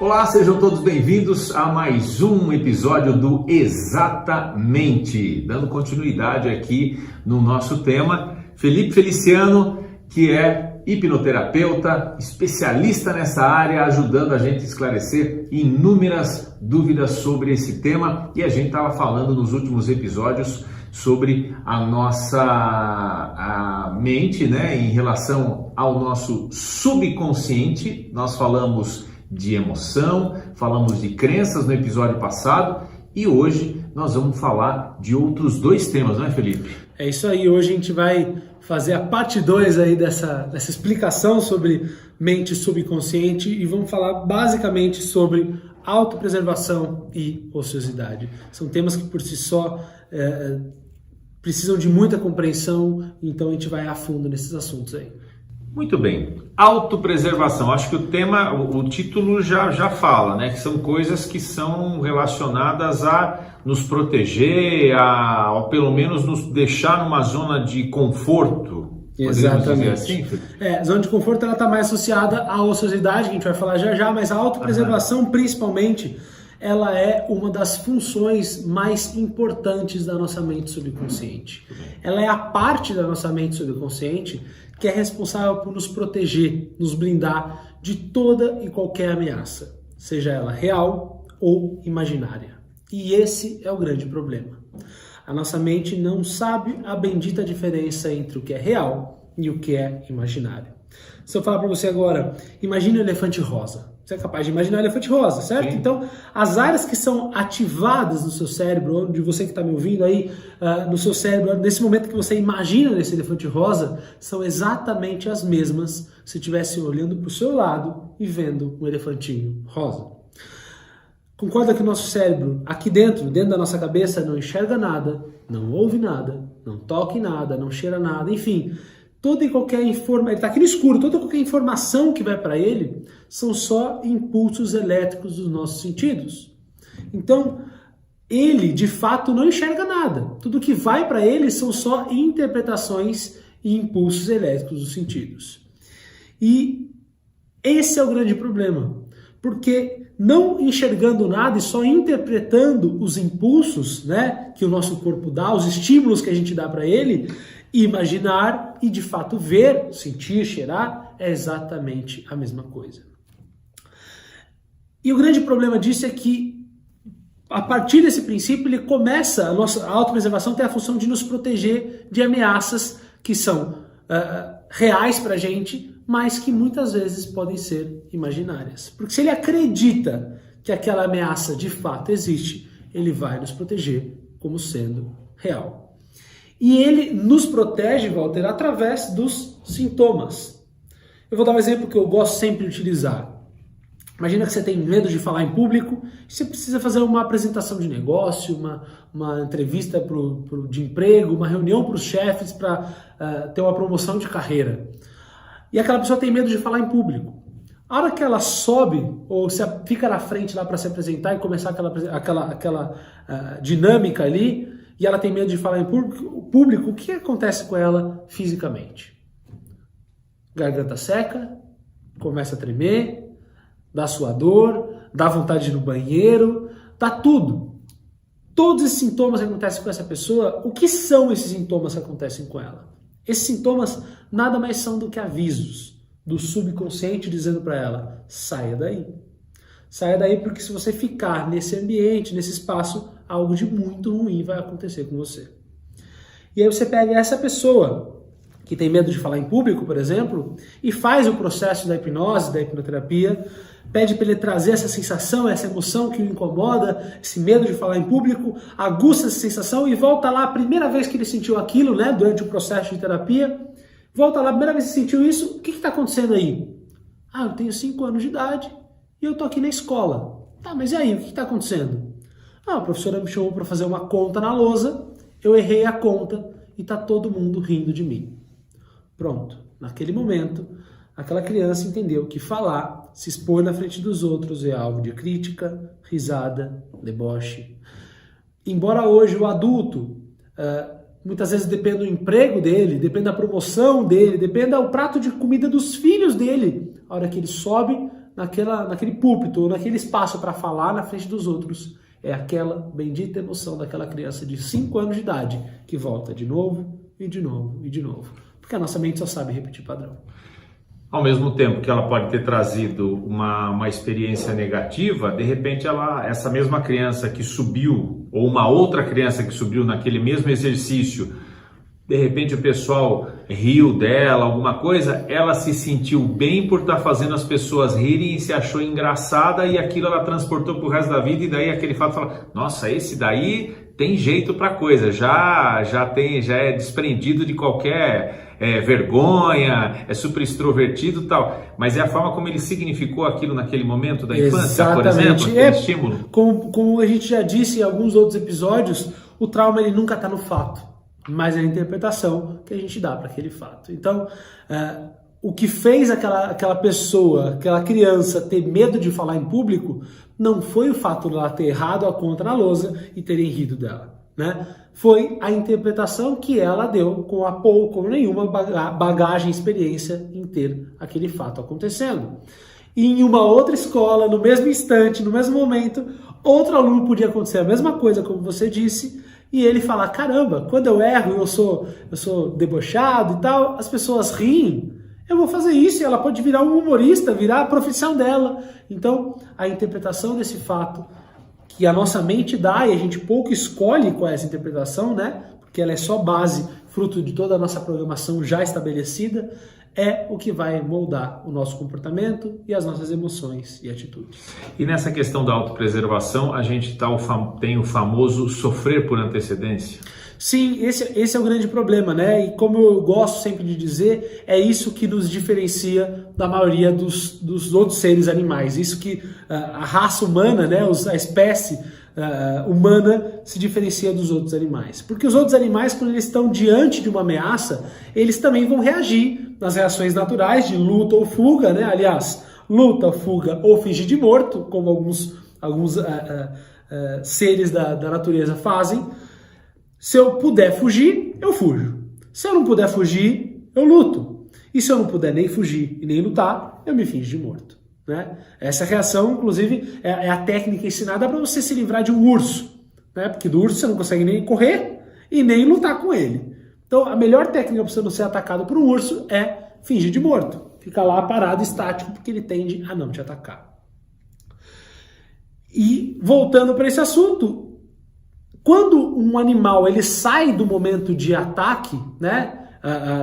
Olá, sejam todos bem-vindos a mais um episódio do Exatamente, dando continuidade aqui no nosso tema. Felipe Feliciano, que é hipnoterapeuta, especialista nessa área, ajudando a gente a esclarecer inúmeras dúvidas sobre esse tema. E a gente estava falando nos últimos episódios sobre a nossa mente, né, em relação ao nosso subconsciente. Nós falamos de emoção, falamos de crenças no episódio passado e hoje nós vamos falar de outros dois temas, não é, Felipe? É isso aí, hoje a gente vai fazer a parte 2 aí dessa explicação sobre mente subconsciente e vamos falar basicamente sobre autopreservação e ociosidade. São temas que por si só precisam de muita compreensão, então a gente vai a fundo nesses assuntos aí. Muito bem, autopreservação, acho que o título já fala, né, que são coisas que são relacionadas a nos proteger, ou pelo menos nos deixar numa zona de conforto. Exatamente. Assim? A zona de conforto ela está mais associada à ociosidade, que a gente vai falar já, mas a autopreservação principalmente, ela é uma das funções mais importantes da nossa mente subconsciente. Ela é a parte da nossa mente subconsciente que é responsável por nos proteger, nos blindar de toda e qualquer ameaça, seja ela real ou imaginária. E esse é o grande problema. A nossa mente não sabe a bendita diferença entre o que é real e o que é imaginário. Se eu falar para você agora, imagine um elefante rosa. Você é capaz de imaginar um elefante rosa, certo? Sim. Então, as áreas que são ativadas no seu cérebro, de você que está me ouvindo aí, no seu cérebro, nesse momento que você imagina esse elefante rosa, são exatamente as mesmas se estivesse olhando para o seu lado e vendo um elefantinho rosa. Concorda que o nosso cérebro, aqui dentro da nossa cabeça, não enxerga nada, não ouve nada, não toca em nada, não cheira nada, enfim, toda e qualquer informação, ele está aqui no escuro, toda e qualquer informação que vai para ele são só impulsos elétricos dos nossos sentidos. Então, ele de fato não enxerga nada, tudo que vai para ele são só interpretações e impulsos elétricos dos sentidos. E esse é o grande problema, porque não enxergando nada e só interpretando os impulsos, né, que o nosso corpo dá, os estímulos que a gente dá para ele, imaginar e de fato ver, sentir, cheirar é exatamente a mesma coisa. E o grande problema disso é que a partir desse princípio ele começa, a nossa autopreservação tem a função de nos proteger de ameaças que são reais para a gente, mas que muitas vezes podem ser imaginárias. Porque se ele acredita que aquela ameaça de fato existe, ele vai nos proteger como sendo real. E ele nos protege, Walter, através dos sintomas. Eu vou dar um exemplo que eu gosto sempre de utilizar. Imagina que você tem medo de falar em público, e você precisa fazer uma apresentação de negócio, uma entrevista de emprego, uma reunião para os chefes para ter uma promoção de carreira. E aquela pessoa tem medo de falar em público. A hora que ela sobe, ou fica na frente lá para se apresentar e começar aquela dinâmica ali, e ela tem medo de falar em público, o que acontece com ela fisicamente? Garganta seca, começa a tremer, dá suador, dá vontade de ir no banheiro, dá tudo. Todos esses sintomas que acontecem com essa pessoa, o que são esses sintomas que acontecem com ela? Esses sintomas nada mais são do que avisos do subconsciente dizendo para ela, saia daí. Saia daí porque se você ficar nesse ambiente, nesse espaço, algo de muito ruim vai acontecer com você. E aí você pega essa pessoa que tem medo de falar em público, por exemplo, e faz o processo da hipnose, da hipnoterapia, pede para ele trazer essa sensação, essa emoção que o incomoda, esse medo de falar em público, aguça essa sensação e volta lá a primeira vez que ele sentiu aquilo, né, durante o processo de terapia, volta lá a primeira vez que sentiu isso, o que está acontecendo aí? Eu tenho 5 anos de idade e eu estou aqui na escola. Tá, mas e aí, o que está acontecendo? A professora me chamou para fazer uma conta na lousa, eu errei a conta e está todo mundo rindo de mim. Pronto, naquele momento, aquela criança entendeu que falar, se expor na frente dos outros é alvo de crítica, risada, deboche. Embora hoje o adulto muitas vezes depende do emprego dele, depende da promoção dele, depende do prato de comida dos filhos dele. A hora que ele sobe naquele púlpito, ou naquele espaço para falar na frente dos outros. É aquela bendita emoção daquela criança de 5 anos de idade que volta de novo e de novo e de novo. Porque a nossa mente só sabe repetir padrão. Ao mesmo tempo que ela pode ter trazido uma experiência negativa, de repente essa mesma criança que subiu, ou uma outra criança que subiu naquele mesmo exercício, de repente o pessoal riu dela, alguma coisa, ela se sentiu bem por estar fazendo as pessoas rirem e se achou engraçada, e aquilo ela transportou para o resto da vida, e daí aquele fato fala, nossa, esse daí tem jeito para coisa, já é desprendido de qualquer vergonha, é super extrovertido e tal, mas é a forma como ele significou aquilo naquele momento da infância, por exemplo, aquele estímulo. Como a gente já disse em alguns outros episódios, o trauma ele nunca está no fato, mas é a interpretação que a gente dá para aquele fato. Então, o que fez aquela pessoa, aquela criança ter medo de falar em público, não foi o fato de ela ter errado a conta na lousa e terem rido dela, né? Foi a interpretação que ela deu com nenhuma bagagem, experiência em ter aquele fato acontecendo. E em uma outra escola, no mesmo instante, no mesmo momento, outro aluno podia acontecer a mesma coisa, como você disse, e ele falar, caramba, quando eu erro, eu sou debochado e tal, as pessoas riem, eu vou fazer isso, e ela pode virar um humorista, virar a profissão dela. Então, a interpretação desse fato que a nossa mente dá, e a gente pouco escolhe qual é essa interpretação, né? Porque ela é só base, fruto de toda a nossa programação já estabelecida, é o que vai moldar o nosso comportamento e as nossas emoções e atitudes. E nessa questão da autopreservação, a gente tem o famoso sofrer por antecedência? Sim, esse é o grande problema, né? E como eu gosto sempre de dizer, é isso que nos diferencia da maioria dos outros seres animais. Isso que a raça humana, né? A espécie humana se diferencia dos outros animais. Porque os outros animais, quando eles estão diante de uma ameaça, eles também vão reagir nas reações naturais de luta ou fuga, né? Aliás, luta, fuga ou fingir de morto, como alguns seres da natureza fazem. Se eu puder fugir, eu fujo. Se eu não puder fugir, eu luto. E se eu não puder nem fugir e nem lutar, eu me finjo de morto, né? Essa reação, inclusive, é a técnica ensinada para você se livrar de um urso, né? Porque do urso você não consegue nem correr e nem lutar com ele. Então, a melhor técnica para você não ser atacado por um urso é fingir de morto. Fica lá parado, estático, porque ele tende a não te atacar. E voltando para esse assunto, quando um animal ele sai do momento de ataque, né?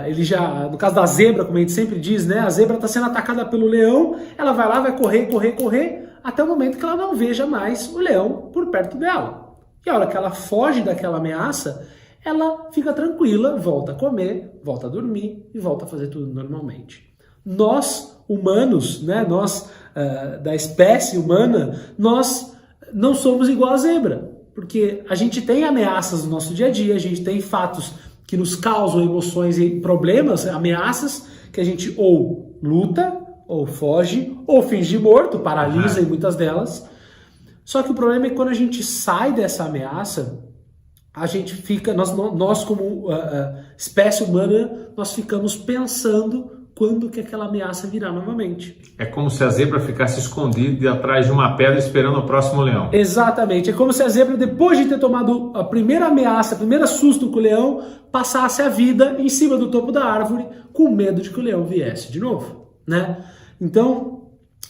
Ele já, no caso da zebra, como a gente sempre diz, né? A zebra está sendo atacada pelo leão, ela vai lá, vai correr, até o momento que ela não veja mais o leão por perto dela. E a hora que ela foge daquela ameaça, ela fica tranquila, volta a comer, volta a dormir e volta a fazer tudo normalmente. Nós, humanos, né? Nós, da espécie humana, nós não somos igual a zebra. Porque a gente tem ameaças no nosso dia a dia, a gente tem fatos que nos causam emoções e problemas, ameaças que a gente ou luta, ou foge, ou finge morto, paralisa em muitas delas. Só que o problema é que quando a gente sai dessa ameaça, a gente fica, nós como espécie humana, nós ficamos pensando quando que aquela ameaça virá novamente. É como se a zebra ficasse escondida atrás de uma pedra esperando o próximo leão. Exatamente. É como se a zebra, depois de ter tomado a primeira ameaça, a primeira susto com o leão, passasse a vida em cima do topo da árvore com medo de que o leão viesse de novo, né? Então,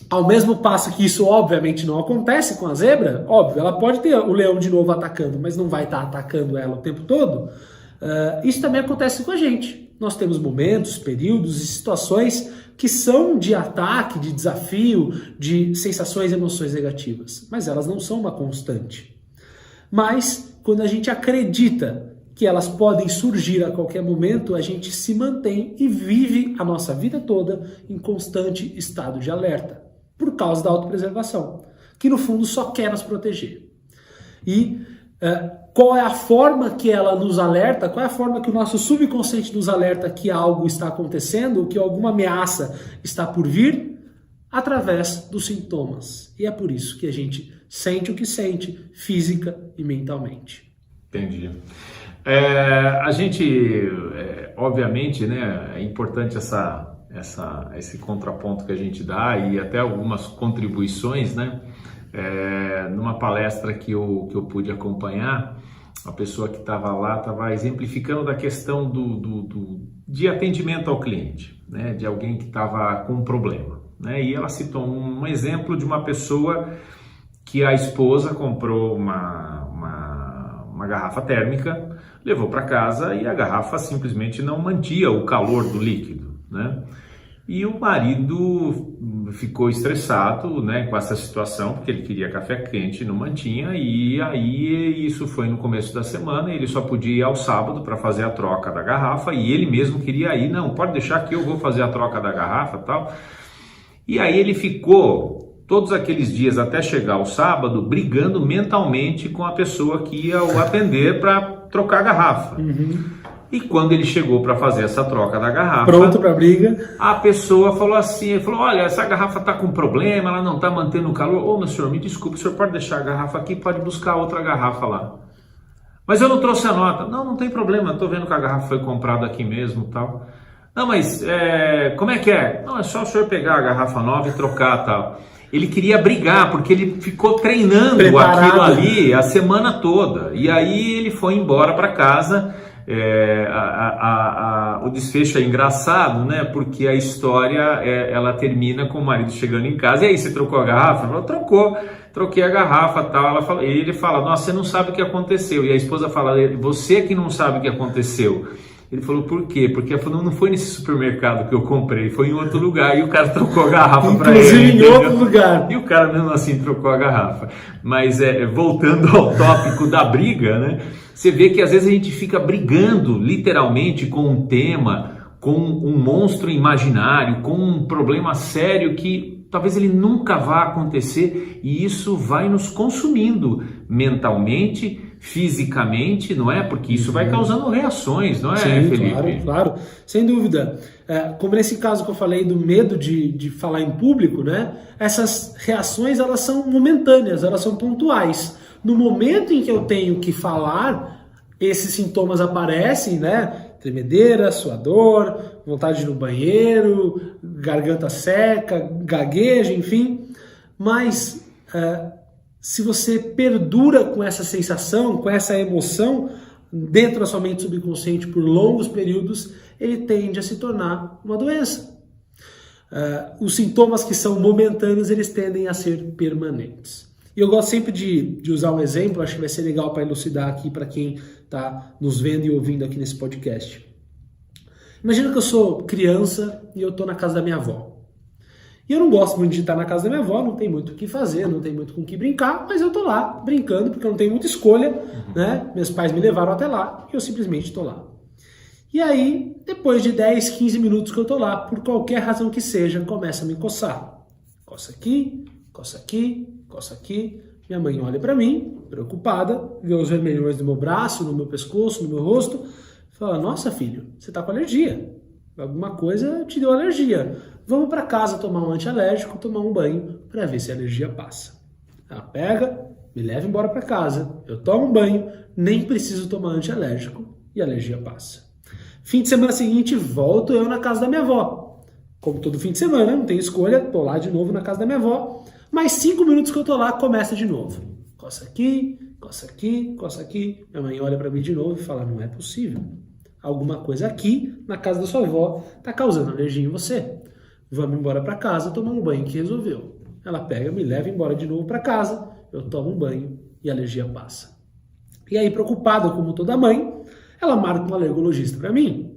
ao mesmo passo que isso obviamente não acontece com a zebra, óbvio, ela pode ter o leão de novo atacando, mas não vai estar atacando ela o tempo todo. Isso também acontece com a gente. Nós temos momentos, períodos e situações que são de ataque, de desafio, de sensações e emoções negativas, mas elas não são uma constante. Mas quando a gente acredita que elas podem surgir a qualquer momento, a gente se mantém e vive a nossa vida toda em constante estado de alerta, por causa da autopreservação, que no fundo só quer nos proteger. E qual é a forma que ela nos alerta, qual é a forma que o nosso subconsciente nos alerta que algo está acontecendo, que alguma ameaça está por vir? Através dos sintomas. E é por isso que a gente sente o que sente, física e mentalmente. Entendi. A gente, obviamente, né, é importante esse contraponto que a gente dá e até algumas contribuições, né? Numa palestra que eu pude acompanhar, a pessoa que estava lá estava exemplificando da questão de atendimento ao cliente, né? De alguém que estava com um problema, né? E ela citou um exemplo de uma pessoa que a esposa comprou uma garrafa térmica, levou para casa e a garrafa simplesmente não mantinha o calor do líquido, né? E o marido ficou estressado, né, com essa situação, porque ele queria café quente, não mantinha, e aí isso foi no começo da semana, ele só podia ir ao sábado para fazer a troca da garrafa, e ele mesmo queria ir, não, pode deixar que eu vou fazer a troca da garrafa e tal. E aí ele ficou todos aqueles dias até chegar o sábado brigando mentalmente com a pessoa que ia o atender para trocar a garrafa. E quando ele chegou para fazer essa troca da garrafa, pronto para briga, a pessoa falou assim, ele falou, olha, essa garrafa está com problema, ela não está mantendo o calor. Ô, meu senhor, me desculpe, o senhor pode deixar a garrafa aqui, pode buscar outra garrafa lá. Mas eu não trouxe a nota. Não tem problema, estou vendo que a garrafa foi comprada aqui mesmo e tal. Não, mas como é que é? Não, é só o senhor pegar a garrafa nova e trocar e tal. Ele queria brigar, porque ele ficou treinando aquilo ali a semana toda. E aí ele foi embora para casa. O desfecho é engraçado, né? Porque a história ela termina com o marido chegando em casa. E aí, você trocou a garrafa? Ela falou, troquei a garrafa, tal. Ele fala, nossa, você não sabe o que aconteceu. E a esposa fala, você que não sabe o que aconteceu. Ele falou, por quê? Porque ela falou, não foi nesse supermercado que eu comprei, foi em outro lugar. E o cara trocou a garrafa para ele. Inclusive em outro lugar. E o cara mesmo assim trocou a garrafa. Mas voltando ao tópico da briga, né? Você vê que às vezes a gente fica brigando literalmente com um tema, com um monstro imaginário, com um problema sério que talvez ele nunca vá acontecer, e isso vai nos consumindo mentalmente, fisicamente, não é? Porque isso vai causando reações, não é, sim, Felipe? Claro, sem dúvida. Como nesse caso que eu falei do medo de falar em público, né? Essas reações, elas são momentâneas, elas são pontuais. No momento em que eu tenho que falar, esses sintomas aparecem, né? Tremedeira, suador, vontade de ir no banheiro, garganta seca, gagueja, enfim. Mas se você perdura com essa sensação, com essa emoção dentro da sua mente subconsciente por longos períodos, ele tende a se tornar uma doença. Os sintomas que são momentâneos, eles tendem a ser permanentes. E eu gosto sempre de usar um exemplo, acho que vai ser legal para elucidar aqui para quem está nos vendo e ouvindo aqui nesse podcast. Imagina que eu sou criança e eu estou na casa da minha avó. E eu não gosto muito de estar na casa da minha avó, não tem muito o que fazer, não tem muito com o que brincar, mas eu estou lá brincando porque eu não tenho muita escolha, né? Meus pais me levaram até lá e eu simplesmente estou lá. E aí, depois de 10, 15 minutos que eu estou lá, por qualquer razão que seja, começa a me coçar. Coça aqui, coça aqui, coça aqui. Minha mãe olha para mim, preocupada, vê os vermelhões no meu braço, no meu pescoço, no meu rosto, fala, nossa filho, você está com alergia. Alguma coisa te deu alergia. Vamos para casa tomar um antialérgico, tomar um banho para ver se a alergia passa. Ela pega, me leva embora para casa, eu tomo um banho, nem preciso tomar antialérgico e a alergia passa. Fim de semana seguinte, volto eu na casa da minha avó. Como todo fim de semana, não tenho escolha, tô lá de novo na casa da minha avó. Mais 5 minutos que eu tô lá, começa de novo. Coça aqui, coça aqui, coça aqui. Minha mãe olha para mim de novo e fala, não é possível. Alguma coisa aqui, na casa da sua avó, tá causando alergia em você. Vamos embora para casa, tomar um banho que resolveu. Ela pega, me leva embora de novo para casa, eu tomo um banho e a alergia passa. E aí, preocupada como toda mãe, ela marca um alergologista para mim.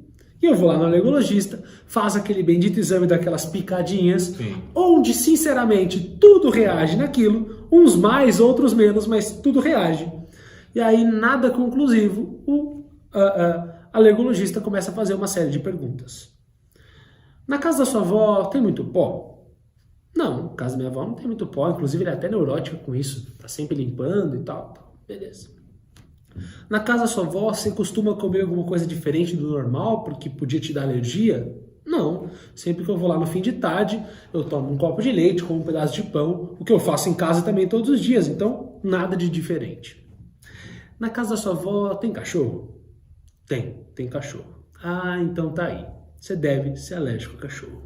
E eu vou lá no alergologista, faço aquele bendito exame daquelas picadinhas, sim, onde, sinceramente, tudo reage naquilo, uns mais, outros menos, mas tudo reage. E aí, nada conclusivo, o alergologista começa a fazer uma série de perguntas. Na casa da sua avó tem muito pó? Não, na casa da minha avó não tem muito pó, inclusive ele é até neurótico com isso, tá sempre limpando e tal. Beleza. Na casa da sua avó, você costuma comer alguma coisa diferente do normal, porque podia te dar alergia? Não. Sempre que eu vou lá no fim de tarde, eu tomo um copo de leite, como um pedaço de pão, o que eu faço em casa também todos os dias, então nada de diferente. Na casa da sua avó tem cachorro? Tem cachorro. Ah, então tá aí. você deve ser alérgico a cachorro.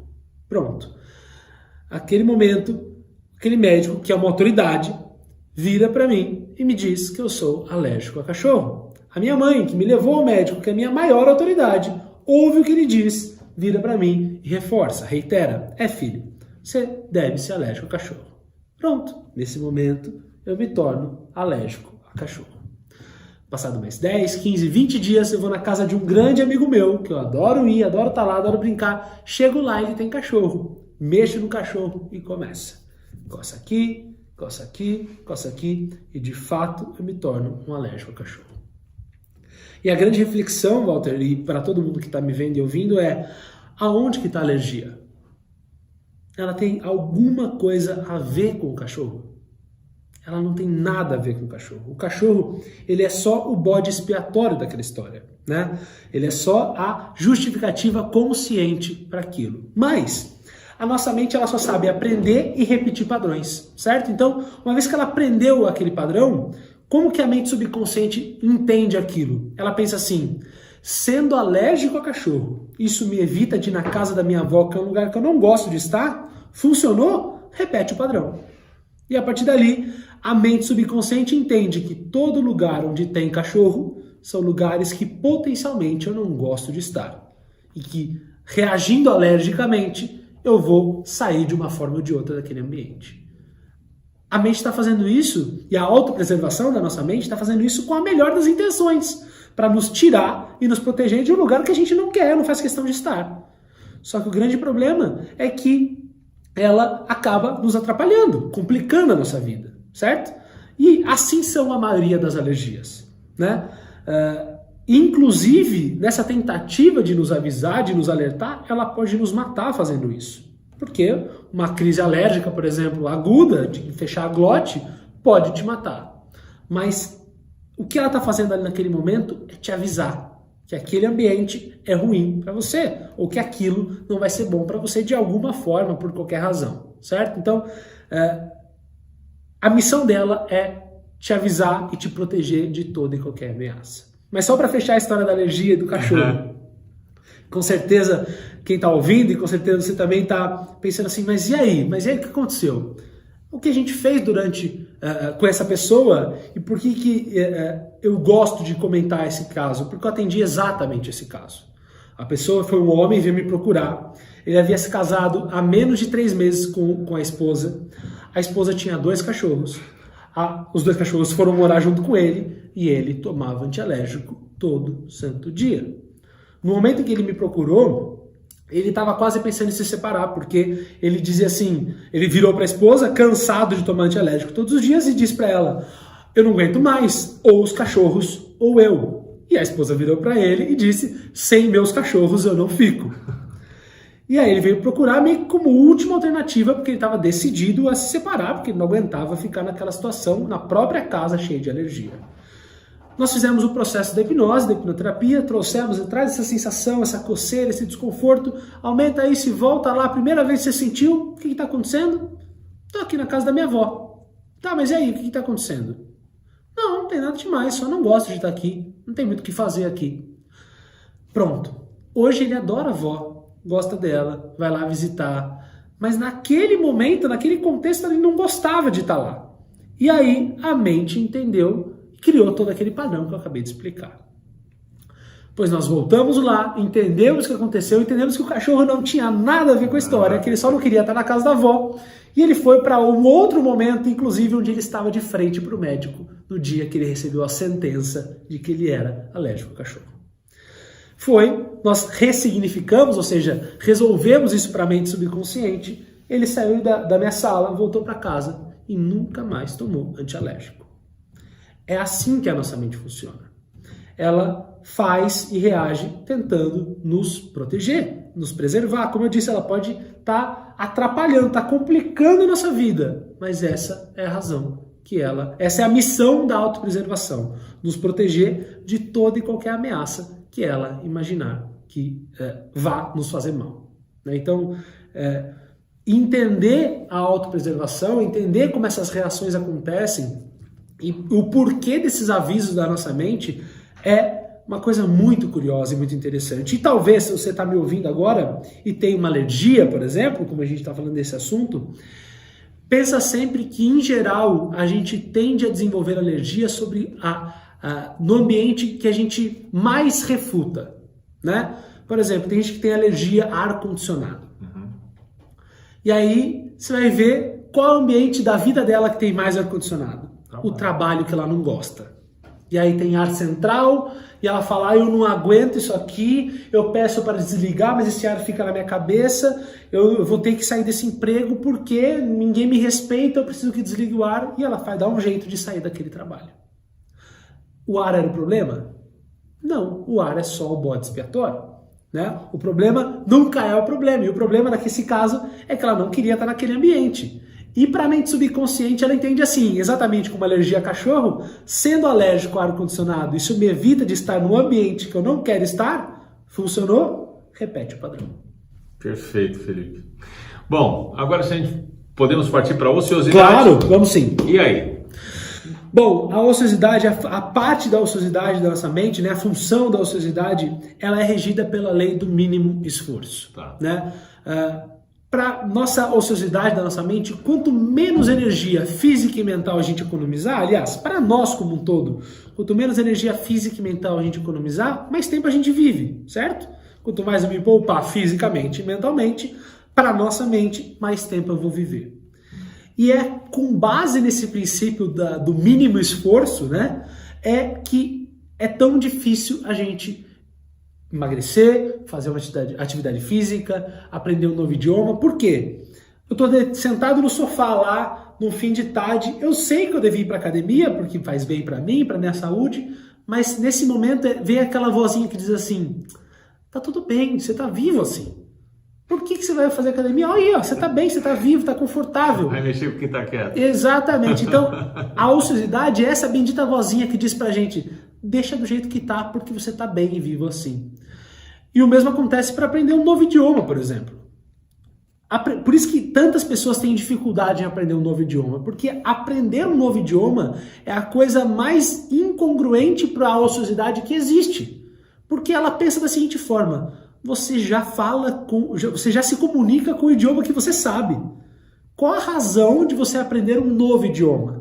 Pronto. Aquele momento, aquele médico, que é uma autoridade, vira para mim e me diz que eu sou alérgico a cachorro. A minha mãe, que me levou ao médico, que é a minha maior autoridade, ouve o que ele diz, vira para mim e reforça, reitera: filho, você deve ser alérgico a cachorro. Pronto. Nesse momento, eu me torno alérgico a cachorro. Passado mais 10, 15, 20 dias, eu vou na casa de um grande amigo meu, que eu adoro ir, adoro estar lá, adoro brincar. Chego lá e ele tem cachorro. Mexo no cachorro e começa. Coça aqui, coça aqui, coça aqui. E de fato, eu me torno um alérgico a cachorro. E a grande reflexão, Walter, e para todo mundo que está me vendo e ouvindo, é: aonde que está a alergia? Ela tem alguma coisa a ver com o cachorro? Ela não tem nada a ver com o cachorro. O cachorro, ele é só o bode expiatório daquela história, né? Ele é só a justificativa consciente para aquilo. Mas a nossa mente, ela só sabe aprender e repetir padrões, certo? Então, uma vez que ela aprendeu aquele padrão, como que a mente subconsciente entende aquilo? Ela pensa assim: sendo alérgico a cachorro, isso me evita de ir na casa da minha avó, que é um lugar que eu não gosto de estar? Funcionou? Repete o padrão. E a partir dali, a mente subconsciente entende que todo lugar onde tem cachorro são lugares que potencialmente eu não gosto de estar. E que, reagindo alergicamente, eu vou sair de uma forma ou de outra daquele ambiente. A mente está fazendo isso, e a autopreservação da nossa mente está fazendo isso com a melhor das intenções, para nos tirar e nos proteger de um lugar que a gente não quer, não faz questão de estar. Só que o grande problema é que ela acaba nos atrapalhando, complicando a nossa vida, certo? E assim são a maioria das alergias, né? Inclusive, nessa tentativa de nos avisar, de nos alertar, ela pode nos matar fazendo isso. Porque uma crise alérgica, por exemplo, aguda, de fechar a glote, pode te matar. Mas o que ela está fazendo ali naquele momento é te avisar que aquele ambiente é ruim para você, ou que aquilo não vai ser bom para você de alguma forma, por qualquer razão, certo? Então, a missão dela é te avisar e te proteger de toda e qualquer ameaça. Mas só para fechar a história da alergia e do cachorro, com certeza quem está ouvindo, e com certeza você também está pensando assim: mas e aí? Mas e aí o que aconteceu? O que a gente fez com essa pessoa, e por que eu gosto de comentar esse caso? Porque eu atendi exatamente esse caso. A pessoa foi um homem, veio me procurar. Ele havia se casado há menos de 3 meses com a esposa. A esposa tinha 2 cachorros. Os 2 cachorros foram morar junto com ele e ele tomava antialérgico todo santo dia. No momento em que ele me procurou, ele estava quase pensando em se separar, porque ele dizia assim, ele virou para a esposa, cansado de tomar antialérgico todos os dias, e disse para ela: eu não aguento mais, ou os cachorros ou eu. E a esposa virou para ele e disse: sem meus cachorros eu não fico. E aí ele veio procurar-me como última alternativa, porque ele estava decidido a se separar, porque ele não aguentava ficar naquela situação, na própria casa, cheia de alergia. Nós fizemos o processo da hipnose, da hipnoterapia, trouxemos, traz essa sensação, essa coceira, esse desconforto, aumenta isso e volta lá, a primeira vez que você sentiu, o que está acontecendo? Estou aqui na casa da minha avó. Tá, mas e aí, o que está acontecendo? Não tem nada demais, só não gosto de estar aqui, não tem muito o que fazer aqui. Pronto. Hoje ele adora a avó, gosta dela, vai lá visitar, mas naquele momento, naquele contexto, ele não gostava de estar lá. E aí a mente entendeu, criou todo aquele padrão que eu acabei de explicar. Pois nós voltamos lá, entendemos o que aconteceu, entendemos que o cachorro não tinha nada a ver com a história, que ele só não queria estar na casa da avó, e ele foi para um outro momento, inclusive onde ele estava de frente para o médico, no dia que ele recebeu a sentença de que ele era alérgico ao cachorro. Nós ressignificamos, ou seja, resolvemos isso para a mente subconsciente, ele saiu da minha sala, voltou para casa e nunca mais tomou antialérgico. É assim que a nossa mente funciona. Ela faz e reage tentando nos proteger, nos preservar. Como eu disse, ela pode estar atrapalhando, estar complicando a nossa vida. Mas essa é a razão essa é a missão da autopreservação. Nos proteger de toda e qualquer ameaça que ela imaginar que vá nos fazer mal. Então, entender a autopreservação, entender como essas reações acontecem, e o porquê desses avisos da nossa mente é uma coisa muito curiosa e muito interessante. E talvez, se você está me ouvindo agora e tem uma alergia, por exemplo, como a gente está falando desse assunto, pensa sempre que, em geral, a gente tende a desenvolver alergia no ambiente que a gente mais refuta, né? Por exemplo, tem gente que tem alergia a ar-condicionado. E aí, você vai ver qual é o ambiente da vida dela que tem mais ar-condicionado. O trabalho que ela não gosta. E aí tem ar central, e ela fala, eu não aguento isso aqui, eu peço para desligar, mas esse ar fica na minha cabeça, eu vou ter que sair desse emprego porque ninguém me respeita, eu preciso que desligue o ar, e ela vai dar um jeito de sair daquele trabalho. O ar era o problema? Não, o ar é só o bode expiatório. Né? O problema nunca é o problema, e o problema nesse caso é que ela não queria estar naquele ambiente. E para a mente subconsciente ela entende assim, exatamente como alergia a cachorro, sendo alérgico ao ar-condicionado, isso me evita de estar num ambiente que eu não quero estar, funcionou, repete o padrão. Perfeito, Felipe. Bom, agora podemos partir para a ociosidade? Claro, vamos sim. E aí? Bom, a ociosidade, a parte da ociosidade da nossa mente, né, a função da ociosidade, ela é regida pela lei do mínimo esforço. Tá. Né? Para nossa ociosidade da nossa mente, quanto menos energia física e mental a gente economizar, aliás, para nós como um todo, quanto menos energia física e mental a gente economizar, mais tempo a gente vive, certo? Quanto mais eu me poupar fisicamente e mentalmente, para a nossa mente, mais tempo eu vou viver. E é com base nesse princípio do mínimo esforço, né, é que é tão difícil a gente emagrecer, fazer uma atividade física, aprender um novo idioma. Por quê? Eu estou sentado no sofá lá, no fim de tarde, eu sei que eu devo ir para academia, porque faz bem para mim, para minha saúde, mas nesse momento vem aquela vozinha que diz assim, tá tudo bem, você tá vivo assim. Por que você vai fazer academia? Olha aí, ó, você tá bem, você tá vivo, tá confortável. Vai mexer com quem tá quieto. Exatamente. Então, a ociosidade é essa bendita vozinha que diz pra gente, deixa do jeito que tá, porque você tá bem e vivo assim. E o mesmo acontece para aprender um novo idioma, por exemplo. Por isso que tantas pessoas têm dificuldade em aprender um novo idioma, porque aprender um novo idioma é a coisa mais incongruente para a ociosidade que existe. Porque ela pensa da seguinte forma, você já se comunica com o idioma que você sabe. Qual a razão de você aprender um novo idioma?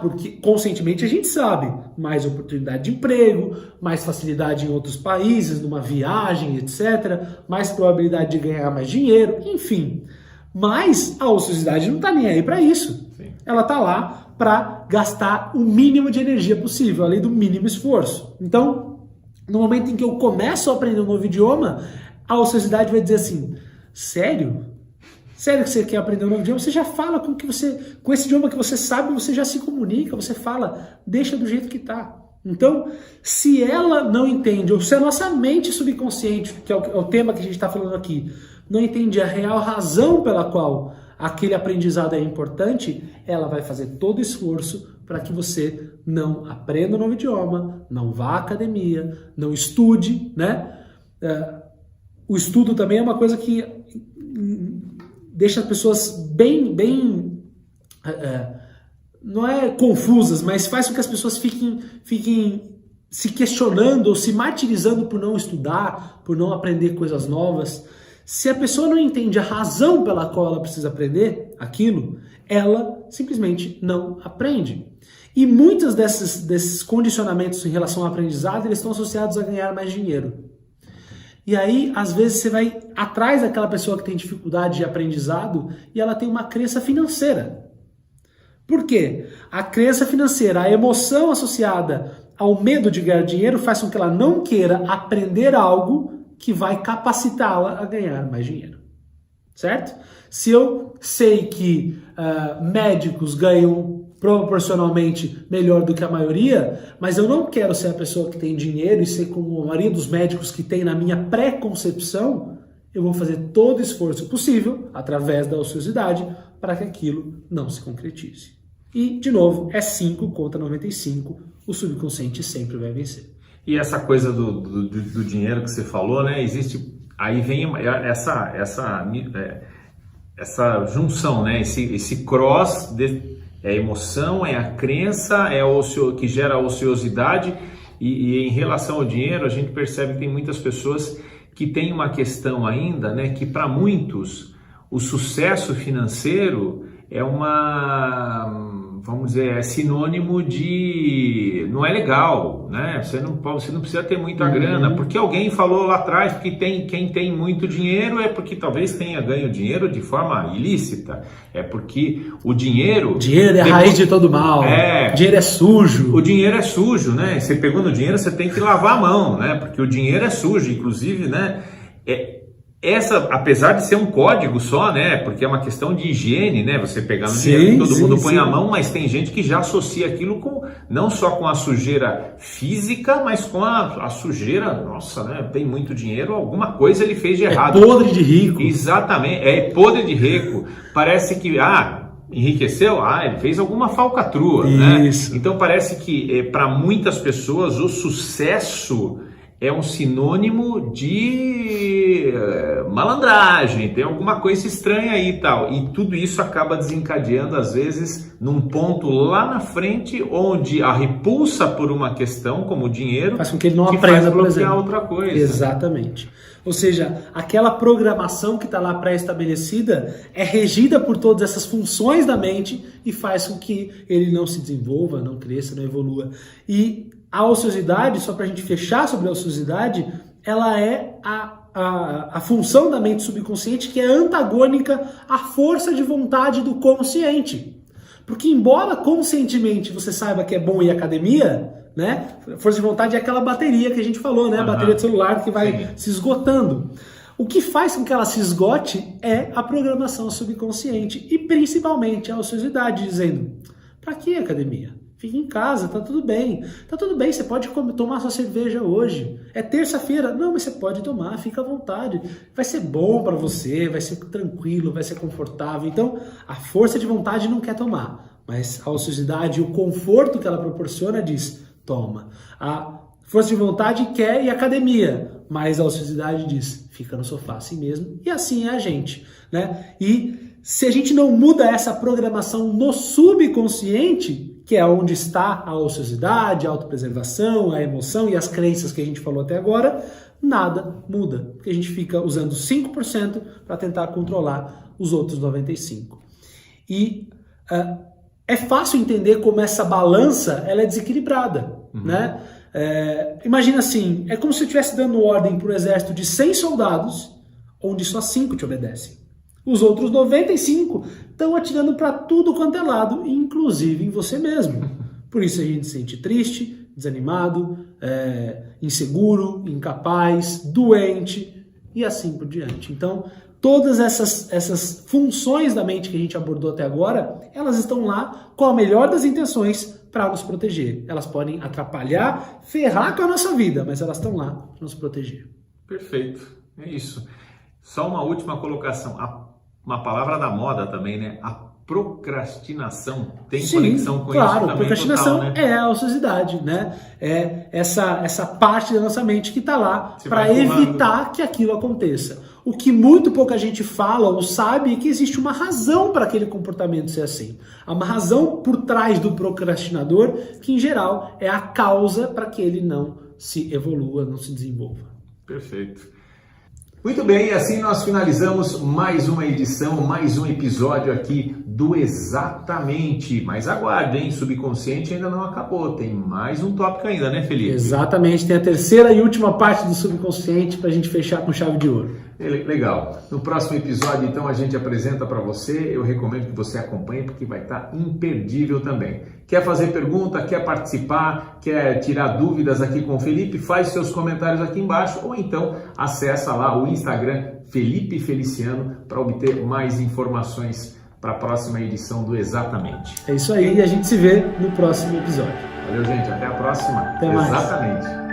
Porque conscientemente a gente sabe, mais oportunidade de emprego, mais facilidade em outros países, numa viagem, etc. Mais probabilidade de ganhar mais dinheiro, enfim. Mas a ociosidade não está nem aí para isso. Sim. Ela está lá para gastar o mínimo de energia possível, além do mínimo esforço. Então, no momento em que eu começo a aprender um novo idioma, a ociosidade vai dizer assim, sério? Sério que você quer aprender um novo idioma? Você já fala com esse idioma que você sabe, você já se comunica, você fala, deixa do jeito que está. Então, se ela não entende, ou se a nossa mente subconsciente, que é o tema que a gente está falando aqui, não entende a real razão pela qual aquele aprendizado é importante, ela vai fazer todo o esforço para que você não aprenda um novo idioma, não vá à academia, não estude, né? O estudo também é uma coisa que deixa as pessoas bem não é confusas, mas faz com que as pessoas fiquem se questionando ou se martirizando por não estudar, por não aprender coisas novas. Se a pessoa não entende a razão pela qual ela precisa aprender aquilo, ela simplesmente não aprende. E muitos desses condicionamentos em relação ao aprendizado, eles estão associados a ganhar mais dinheiro. E aí, às vezes, você vai atrás daquela pessoa que tem dificuldade de aprendizado e ela tem uma crença financeira. Por quê? A crença financeira, a emoção associada ao medo de ganhar dinheiro faz com que ela não queira aprender algo que vai capacitá-la a ganhar mais dinheiro. Certo? Se eu sei que médicos ganham proporcionalmente melhor do que a maioria, mas eu não quero ser a pessoa que tem dinheiro e ser como a maioria dos médicos que tem na minha pré-concepção, eu vou fazer todo o esforço possível, através da ociosidade, para que aquilo não se concretize. E, de novo, é 5 contra 95, o subconsciente sempre vai vencer. E essa coisa do dinheiro que você falou, né? Existe, aí vem essa junção, né? Esse cross é a emoção, é a crença, que gera a ociosidade E em relação ao dinheiro, a gente percebe que tem muitas pessoas que têm uma questão ainda, né, que para muitos o sucesso financeiro é vamos dizer, é sinônimo de não é legal, né? Você não precisa ter muita grana, porque alguém falou lá atrás que quem tem muito dinheiro é porque talvez tenha ganho dinheiro de forma ilícita, é porque o dinheiro é a raiz de todo mal, dinheiro é sujo. O dinheiro é sujo, né? Você pegou no dinheiro, você tem que lavar a mão, né? Porque o dinheiro é sujo, inclusive, né? Apesar de ser um código só, né? Porque é uma questão de higiene, né? Você pegar no dinheiro, todo mundo põe a mão, mas tem gente que já associa aquilo não só com a sujeira física, mas com a sujeira, nossa, né? Tem muito dinheiro, alguma coisa ele fez de errado. É podre de rico. Exatamente, é podre de rico. Parece que, enriqueceu? Ele fez alguma falcatrua, né? Então parece que para muitas pessoas o sucesso é um sinônimo de malandragem, tem alguma coisa estranha aí e tal. E tudo isso acaba desencadeando, às vezes, num ponto lá na frente, onde a repulsa por uma questão, como o dinheiro, faz com que ele não aprenda, por exemplo, outra coisa. Exatamente. Ou seja, aquela programação que está lá pré-estabelecida é regida por todas essas funções da mente e faz com que ele não se desenvolva, não cresça, não evolua. E a ociosidade, só para a gente fechar sobre a ociosidade, ela é a função da mente subconsciente que é antagônica à força de vontade do consciente. Porque embora conscientemente você saiba que é bom ir à academia, né? Força de vontade é aquela bateria que a gente falou, né? A bateria de celular que vai se esgotando. O que faz com que ela se esgote é a programação subconsciente e principalmente a ociosidade, dizendo: para que academia? Fica em casa, tá tudo bem. Tá tudo bem, você pode tomar sua cerveja hoje. É terça-feira. Não, mas você pode tomar, fica à vontade. Vai ser bom para você, vai ser tranquilo, vai ser confortável. Então, a força de vontade não quer tomar, mas a ociosidade e o conforto que ela proporciona diz: toma. A força de vontade quer ir à academia, mas a ociosidade diz: fica no sofá assim mesmo. E assim é a gente, né? E se a gente não muda essa programação no subconsciente, que é onde está a ociosidade, a autopreservação, a emoção e as crenças que a gente falou até agora, nada muda. Porque a gente fica usando 5% para tentar controlar os outros 95%. E é fácil entender como essa balança ela é desequilibrada, né? Imagina assim, é como se eu estivesse dando ordem para o exército de 100 soldados, onde só 5 te obedecem. Os outros 95 estão atirando para tudo quanto é lado, inclusive em você mesmo. Por isso a gente se sente triste, desanimado, inseguro, incapaz, doente e assim por diante. Então, todas essas funções da mente que a gente abordou até agora, elas estão lá com a melhor das intenções para nos proteger. Elas podem atrapalhar, ferrar com a nossa vida, mas elas estão lá para nos proteger. Perfeito, é isso. Só uma última colocação. Uma palavra da moda também, né? A procrastinação tem conexão com isso também. Claro, procrastinação total, né? é a ociosidade, né? É essa parte da nossa mente que está lá para evitar que aquilo aconteça. O que muito pouca gente fala ou sabe é que existe uma razão para aquele comportamento ser assim. Há uma razão por trás do procrastinador que, em geral, é a causa para que ele não se evolua, não se desenvolva. Perfeito. Muito bem, assim nós finalizamos mais uma edição, mais um episódio aqui do Exatamente. Mas aguarde, hein? Subconsciente ainda não acabou, tem mais um tópico ainda, né, Felipe? Exatamente, tem a terceira e última parte do subconsciente para a gente fechar com chave de ouro. Legal. No próximo episódio, então, a gente apresenta para você. Eu recomendo que você acompanhe, porque vai estar imperdível também. Quer fazer pergunta, quer participar, quer tirar dúvidas aqui com o Felipe? Faz seus comentários aqui embaixo ou então acessa lá o Instagram Felipe Feliciano para obter mais informações para a próxima edição do Exatamente. É isso aí, e a gente se vê no próximo episódio. Valeu, gente. Até a próxima. Até mais. Exatamente.